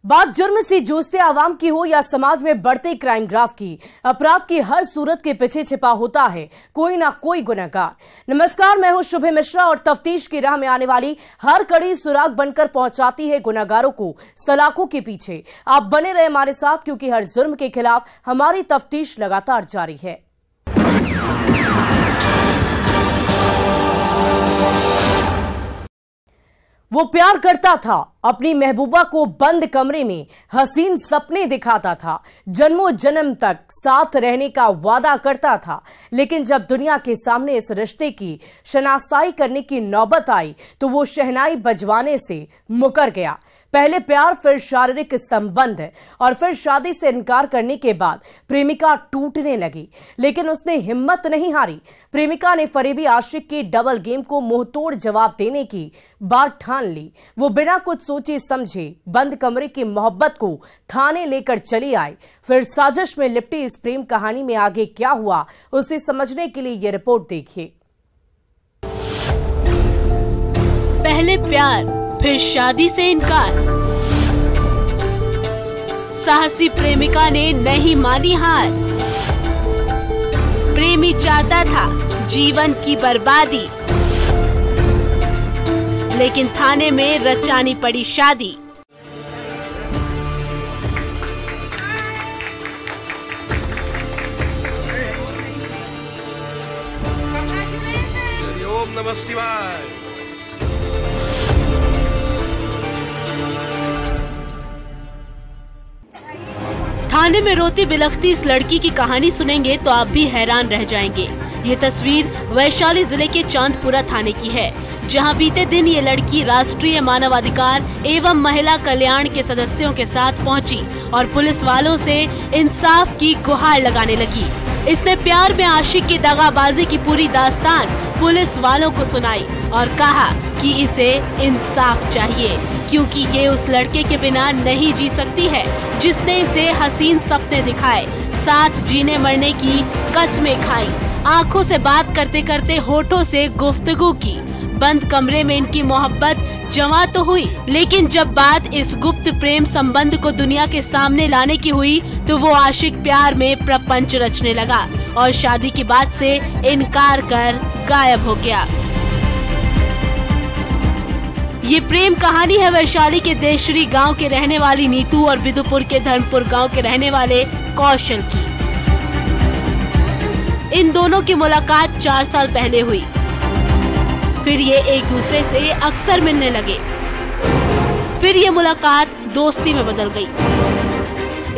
बात जुर्म से जूझते आवाम की हो या समाज में बढ़ते क्राइम ग्राफ की, अपराध की हर सूरत के पीछे छिपा होता है कोई ना कोई गुनहगार। नमस्कार, मैं हूं शुभ मिश्रा और तफ्तीश की राह में आने वाली हर कड़ी सुराग बनकर पहुंचाती है गुनहगारों को सलाखों के पीछे। आप बने रहे हमारे साथ, क्योंकि हर जुर्म के खिलाफ हमारी तफ्तीश लगातार जारी है। वो प्यार करता था, अपनी महबूबा को बंद कमरे में हसीन सपने दिखाता था, जन्मों जन्म तक साथ रहने का वादा करता था। लेकिन जब दुनिया के सामने इस रिश्ते की शनासाई करने की नौबत आई तो वो शहनाई बजवाने से मुकर गया। पहले प्यार, फिर शारीरिक संबंध और फिर शादी से इनकार करने के बाद प्रेमिका टूटने लगी, लेकिन उसने हिम्मत नहीं हारी। प्रेमिका ने फरेबी आशिक के डबल गेम को मुंहतोड़ जवाब देने की बात ठान ली। वो बिना कुछ सोचे समझे बंद कमरे की मोहब्बत को थाने लेकर चली आई। फिर साजिश में लिपटी इस प्रेम कहानी में आगे क्या हुआ, उसे समझने के लिए ये रिपोर्ट देखिए। पहले प्यार, फिर शादी से इनकार। साहसी प्रेमिका ने नहीं मानी हार। प्रेमी चाहता था जीवन की बर्बादी, लेकिन थाने में रचानी पड़ी शादी। ओम नमः शिवाय। थाने में रोती बिलखती इस लड़की की कहानी सुनेंगे तो आप भी हैरान रह जाएंगे। ये तस्वीर वैशाली जिले के चांदपुरा थाने की है, जहां बीते दिन ये लड़की राष्ट्रीय मानवाधिकार एवं महिला कल्याण के सदस्यों के साथ पहुंची और पुलिस वालों से इंसाफ की गुहार लगाने लगी। इसने प्यार में आशिक की दगाबाजी की पूरी दास्तान पुलिस वालों को सुनाई और कहा कि इसे इंसाफ चाहिए, क्योंकि ये उस लड़के के बिना नहीं जी सकती है जिसने इसे हसीन सपने दिखाए, साथ जीने मरने की कसमें खाई, आंखों से बात करते करते होठों से गुफ्तगू की। बंद कमरे में इनकी मोहब्बत जमा तो हुई, लेकिन जब बात इस गुप्त प्रेम संबंध को दुनिया के सामने लाने की हुई तो वो आशिक प्यार में प्रपंच रचने लगा और शादी की बात से इनकार कर गायब हो गया। ये प्रेम कहानी है वैशाली के देशरी गांव के रहने वाली नीतू और बिदुपुर के धर्मपुर गांव के रहने वाले कौशल की। इन दोनों की मुलाकात 4 साल पहले हुई। फिर ये एक दूसरे से अक्सर मिलने लगे। फिर ये मुलाकात दोस्ती में बदल गई।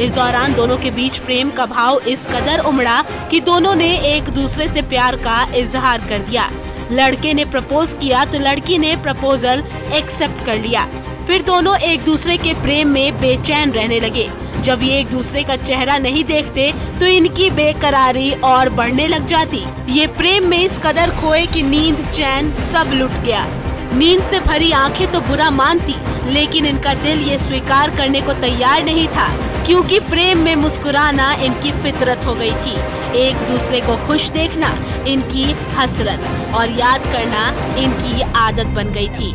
इस दौरान दोनों के बीच प्रेम का भाव इस कदर उमड़ा कि दोनों ने एक दूसरे से प्यार का इजहार कर दिया। लड़के ने प्रपोज किया तो लड़की ने प्रपोजल एक्सेप्ट कर लिया। फिर दोनों एक दूसरे के प्रेम में बेचैन रहने लगे। जब ये एक दूसरे का चेहरा नहीं देखते तो इनकी बेकरारी और बढ़ने लग जाती। ये प्रेम में इस कदर खोए कि नींद चैन सब लुट गया। नींद से भरी आंखें तो बुरा मानती, लेकिन इनका दिल ये स्वीकार करने को तैयार नहीं था, क्योंकि प्रेम में मुस्कुराना इनकी फितरत हो गई थी। एक दूसरे को खुश देखना इनकी हसरत और याद करना इनकी आदत बन गई थी।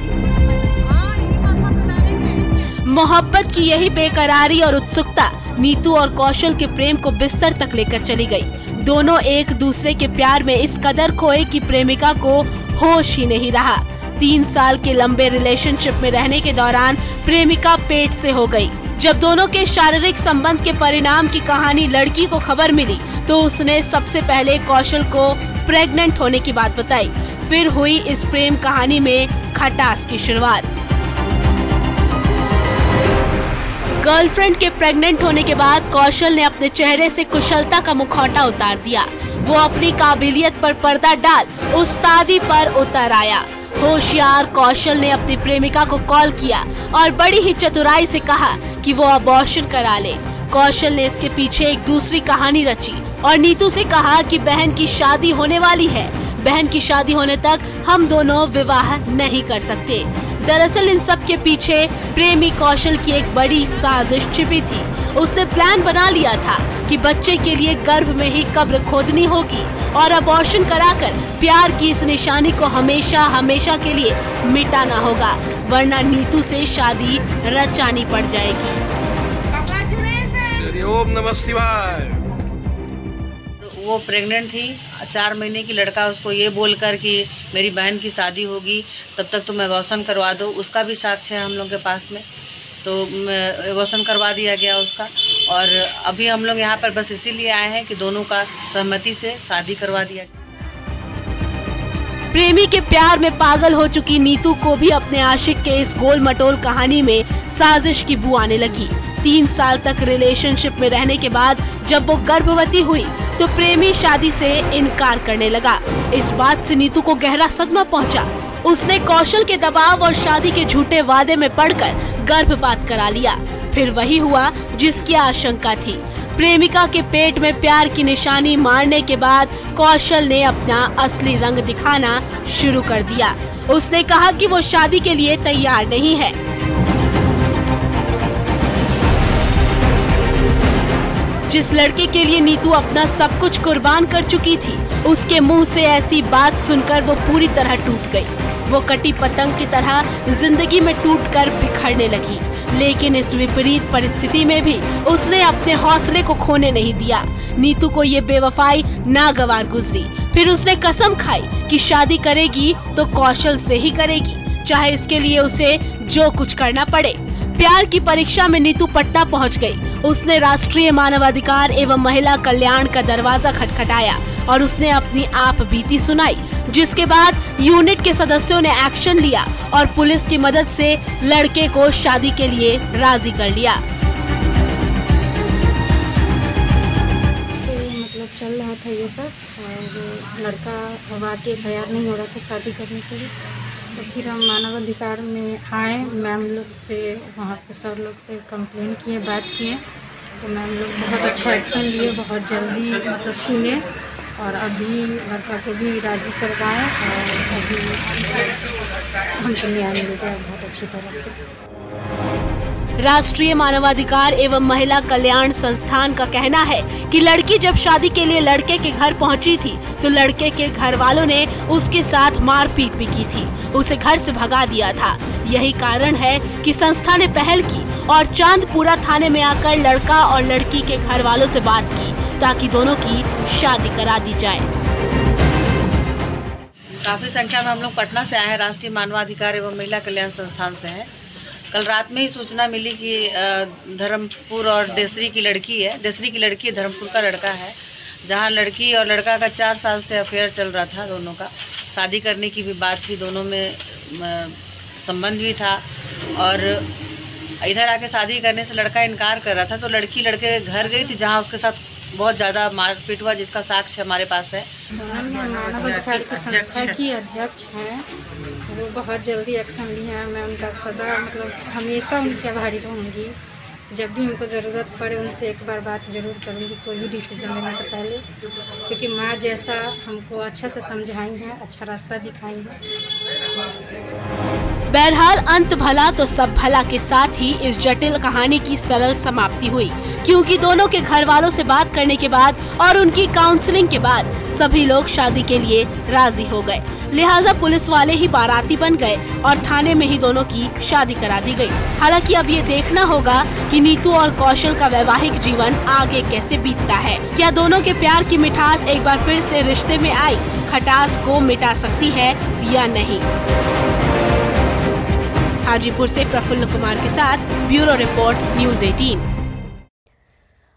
मोहब्बत की यही बेकरारी और उत्सुकता नीतू और कौशल के प्रेम को बिस्तर तक लेकर चली गई। दोनों एक दूसरे के प्यार में इस कदर खोए कि प्रेमिका को होश ही नहीं रहा। 3 साल के लंबे रिलेशनशिप में रहने के दौरान प्रेमिका पेट से हो गई। जब दोनों के शारीरिक संबंध के परिणाम की कहानी लड़की को खबर मिली तो उसने सबसे पहले कौशल को प्रेग्नेंट होने की बात बताई। फिर हुई इस प्रेम कहानी में खटास की शुरुआत। गर्लफ्रेंड के प्रेग्नेंट होने के बाद कौशल ने अपने चेहरे से कुशलता का मुखौटा उतार दिया। वो अपनी काबिलियत पर पर्दा डाल उस्तादी पर उतर आया। होशियार कौशल ने अपनी प्रेमिका को कॉल किया और बड़ी ही चतुराई से कहा कि वो अबॉर्शन करा ले। कौशल ने इसके पीछे एक दूसरी कहानी रची और नीतू से कहा कि बहन की शादी होने वाली है, बहन की शादी होने तक हम दोनों विवाह नहीं कर सकते। दरअसल इन सब के पीछे प्रेमी कौशल की एक बड़ी साजिश छिपी थी। उसने प्लान बना लिया था कि बच्चे के लिए गर्भ में ही कब्र खोदनी होगी और अबॉर्शन कराकर प्यार की इस निशानी को हमेशा हमेशा के लिए मिटाना होगा, वरना नीतू से शादी रचानी पड़ जाएगी। शांति। ओम नमः शिवाय। वो प्रेग्नेंट थी, 4 महीने की लड़का उसको ये बोलकर कि मेरी बहन की शादी होगी तब तक तुम अबॉर्शन करवा दो, उसका भी साक्ष्य है हम लोग के पास में। तो अबॉर्शन करवा दिया गया उसका। और अभी हम लोग यहाँ पर बस इसीलिए आए हैं कि दोनों का सहमति से शादी करवा दिया जाए। प्रेमी के प्यार में पागल हो चुकी नीतू को भी अपने आशिक के इस गोल मटोल कहानी में साजिश की बू आने लगी। 3 साल तक रिलेशनशिप में रहने के बाद जब वो गर्भवती हुई तो प्रेमी शादी से इनकार करने लगा। इस बात से नीतू को गहरा सदमा पहुंचा। उसने कौशल के दबाव और शादी के झूठे वादे में पड़कर गर्भपात करा लिया। फिर वही हुआ जिसकी आशंका थी। प्रेमिका के पेट में प्यार की निशानी मारने के बाद कौशल ने अपना असली रंग दिखाना शुरू कर दिया। उसने कहा कि वो शादी के लिए तैयार नहीं है। जिस लड़के के लिए नीतू अपना सब कुछ कुर्बान कर चुकी थी, उसके मुंह से ऐसी बात सुनकर वो पूरी तरह टूट गई। वो कटी पतंग की तरह जिंदगी में टूटकर बिखरने लगी। लेकिन इस विपरीत परिस्थिति में भी उसने अपने हौसले को खोने नहीं दिया। नीतू को ये बेवफाई नागवार गुजरी। फिर उसने कसम खाई कि शादी करेगी तो कौशल से ही करेगी, चाहे इसके लिए उसे जो कुछ करना पड़े। प्यार की परीक्षा में नीतू पटना पहुंच गई। उसने राष्ट्रीय मानवाधिकार एवं महिला कल्याण का दरवाजा खटखटाया और उसने अपनी आप बीती सुनाई, जिसके बाद यूनिट के सदस्यों ने एक्शन लिया और पुलिस की मदद से लड़के को शादी के लिए राजी कर लिया। मतलब चल रहा था ये सब और लड़का वाकई तैयार नहीं हो रहा था शादी करने के लिए। तो फिर हम मानवाधिकार में आए, मैम लोग से, वहाँ पे सर लोग से कंप्लेन किए, बात किए। तो मैम लोग बहुत अच्छा एक्शन लिए, बहुत जल्दी मतलब सुने और अभी लड़का को भी राजी करवाएं और अभी हमको न्याय मिल गया बहुत अच्छी तरह से। राष्ट्रीय मानवाधिकार एवं महिला कल्याण संस्थान का कहना है कि लड़की जब शादी के लिए लड़के के घर पहुंची थी तो लड़के के घर वालों ने उसके साथ मारपीट भी की थी, उसे घर से भगा दिया था। यही कारण है कि संस्था ने पहल की और चांदपुरा थाने में आकर लड़का और लड़की के घर वालों से बात की ताकि दोनों की शादी करा दी जाए। काफ़ी संख्या में हम लोग पटना से आए हैं, राष्ट्रीय मानवाधिकार एवं महिला कल्याण संस्थान से हैं। कल रात में ही सूचना मिली कि धर्मपुर और देसरी की लड़की है, धर्मपुर का लड़का है, जहां लड़की और लड़का का 4 साल से अफेयर चल रहा था। दोनों का शादी करने की भी बात थी, दोनों में संबंध भी था और इधर आके शादी करने से लड़का इनकार कर रहा था। तो लड़की लड़के घर गई थी जहां उसके साथ बहुत ज़्यादा मारपीट हुआ, जिसका साक्ष्य हमारे पास है। मानवाधिकार की संस्था की अध्यक्ष हैं, वो बहुत जल्दी एक्शन लिए हैं। मैं उनका सदा मतलब हमेशा उनके आभारी रहूँगी। जब भी हमको ज़रूरत पड़े उनसे एक बार बात ज़रूर करूँगी, कोई भी डिसीजन लेने से पहले, क्योंकि माँ जैसा हमको अच्छा से समझाई हैं, अच्छा रास्ता दिखाई है। बहरहाल अंत भला तो सब भला के साथ ही इस जटिल कहानी की सरल समाप्ति हुई, क्योंकि दोनों के घर वालों से बात करने के बाद और उनकी काउंसलिंग के बाद सभी लोग शादी के लिए राजी हो गए। लिहाजा पुलिस वाले ही बाराती बन गए और थाने में ही दोनों की शादी करा दी गई। हालांकि अब ये देखना होगा कि नीतू और कौशल का वैवाहिक जीवन आगे कैसे बीतता है। क्या दोनों के प्यार की मिठास एक बार फिर से रिश्ते में आई खटास को मिटा सकती है या नहीं। हाजीपुर से प्रफुल्ल कुमार के साथ ब्यूरो रिपोर्ट न्यूज़ 18।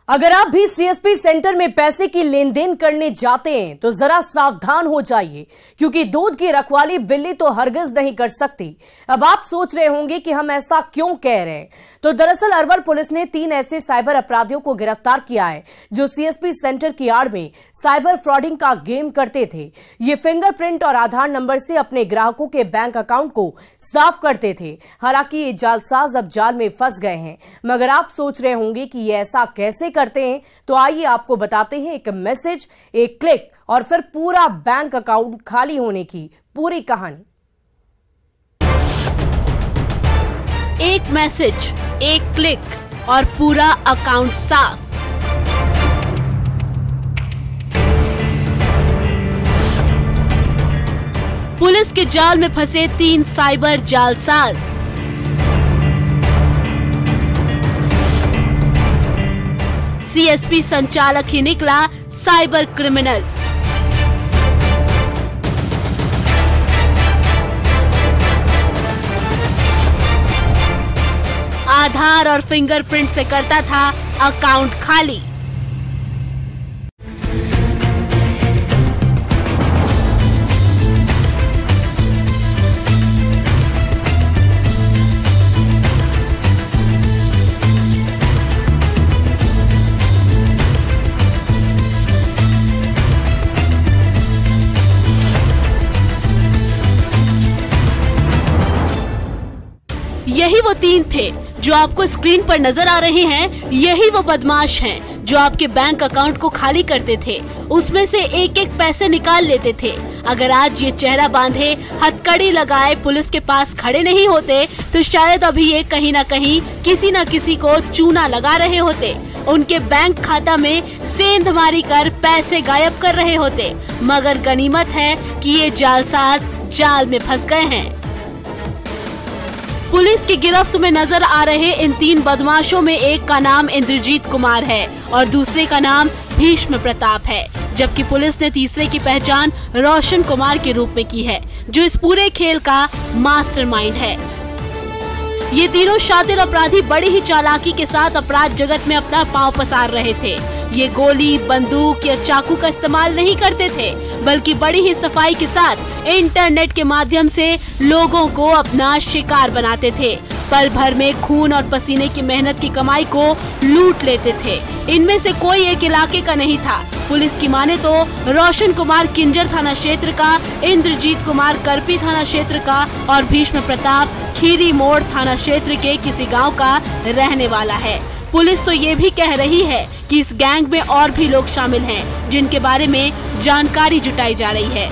अगर आप भी सीएसपी सेंटर में पैसे की लेन देन करने जाते हैं तो जरा सावधान हो जाइए, क्योंकि दूध की रखवाली बिल्ली तो हरगिज नहीं कर सकती। अब आप सोच रहे होंगे कि हम ऐसा क्यों कह रहे हैं, तो दरअसल अरवल पुलिस ने 3 ऐसे साइबर अपराधियों को गिरफ्तार किया है जो सीएसपी सेंटर की आड़ में साइबर फ्रॉडिंग का गेम करते थे। ये फिंगरप्रिंट और आधार नंबर से अपने ग्राहकों के बैंक अकाउंट को साफ करते थे। हालांकि ये जालसाज अब जाल में फंस गए हैं। मगर आप सोच रहे होंगे कि ये ऐसा कैसे करते हैं, तो आइए आपको बताते हैं एक मैसेज, एक क्लिक और फिर पूरा बैंक अकाउंट खाली होने की पूरी कहानी। एक मैसेज, एक क्लिक और पूरा अकाउंट साफ। पुलिस के जाल में फंसे 3 साइबर जालसाज। सीएसपी संचालक ही निकला साइबर क्रिमिनल। आधार और फिंगरप्रिंट से करता था अकाउंट खाली। यही वो तीन थे जो आपको स्क्रीन पर नजर आ रहे हैं। यही वो बदमाश हैं जो आपके बैंक अकाउंट को खाली करते थे, उसमें से एक एक पैसे निकाल लेते थे। अगर आज ये चेहरा बांधे, हथकड़ी लगाए पुलिस के पास खड़े नहीं होते तो शायद अभी ये कहीं ना कहीं किसी न किसी को चूना लगा रहे होते, उनके बैंक खाता में सेंधमारी कर पैसे गायब कर रहे होते। मगर गनीमत है कि ये जालसाज जाल में फंस गए हैं। पुलिस की गिरफ्त में नजर आ रहे इन तीन बदमाशों में एक का नाम इंद्रजीत कुमार है और दूसरे का नाम भीष्म प्रताप है, जबकि पुलिस ने तीसरे की पहचान रोशन कुमार के रूप में की है, जो इस पूरे खेल का मास्टरमाइंड है। ये तीनों शातिर अपराधी बड़ी ही चालाकी के साथ अपराध जगत में अपना पांव पसार रहे थे। ये गोली, बंदूक या चाकू का इस्तेमाल नहीं करते थे, बल्कि बड़ी ही सफाई के साथ इंटरनेट के माध्यम से लोगों को अपना शिकार बनाते थे। पल भर में खून और पसीने की मेहनत की कमाई को लूट लेते थे। इनमें से कोई एक इलाके का नहीं था। पुलिस की माने तो रोशन कुमार किंजर थाना क्षेत्र का, इंद्रजीत कुमार करपी थाना क्षेत्र का और भीष्म प्रताप खीरी मोड़ थाना क्षेत्र के किसी गांव का रहने वाला है। पुलिस तो ये भी कह रही है कि इस गैंग में और भी लोग शामिल हैं, जिनके बारे में जानकारी जुटाई जा रही है।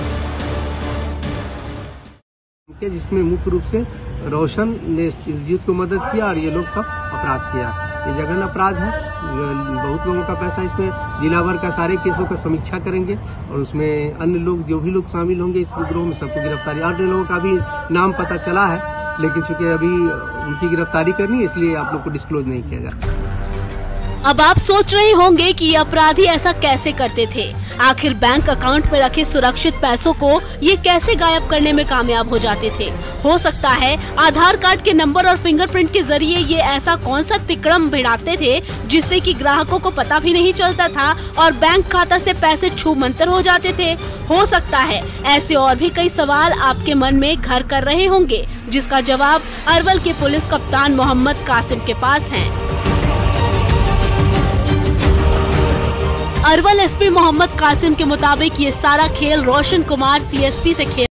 जिसमें मुख्य रूप से रोशन ने इंद्रजीत को मदद किया और ये लोग सब अपराध किया। ये जघन्य अपराध है। बहुत लोगों का पैसा इसमें, जिला भर का सारे केसों का समीक्षा करेंगे और उसमें अन्य लोग जो भी लोग शामिल होंगे इस गिरोह में सबको गिरफ्तारी। अन्य लोगों का भी नाम पता चला है, लेकिन चूंकि अभी उनकी गिरफ्तारी करनी है इसलिए आप लोग को डिस्क्लोज नहीं किया जाता। अब आप सोच रहे होंगे कि ये अपराधी ऐसा कैसे करते थे। आखिर बैंक अकाउंट में रखे सुरक्षित पैसों को ये कैसे गायब करने में कामयाब हो जाते थे। हो सकता है आधार कार्ड के नंबर और फिंगरप्रिंट के जरिए ये ऐसा कौन सा तिकड़म भिड़ाते थे जिससे कि ग्राहकों को पता भी नहीं चलता था और बैंक खाता से पैसे छू मंतर हो जाते थे। हो सकता है ऐसे और भी कई सवाल आपके मन में घर कर रहे होंगे, जिसका जवाब अरवल के पुलिस कप्तान मोहम्मद कासिम के पास है। अरवल एसपी मोहम्मद कासिम के मुताबिक ये सारा खेल रोशन कुमार सीएसपी से खेल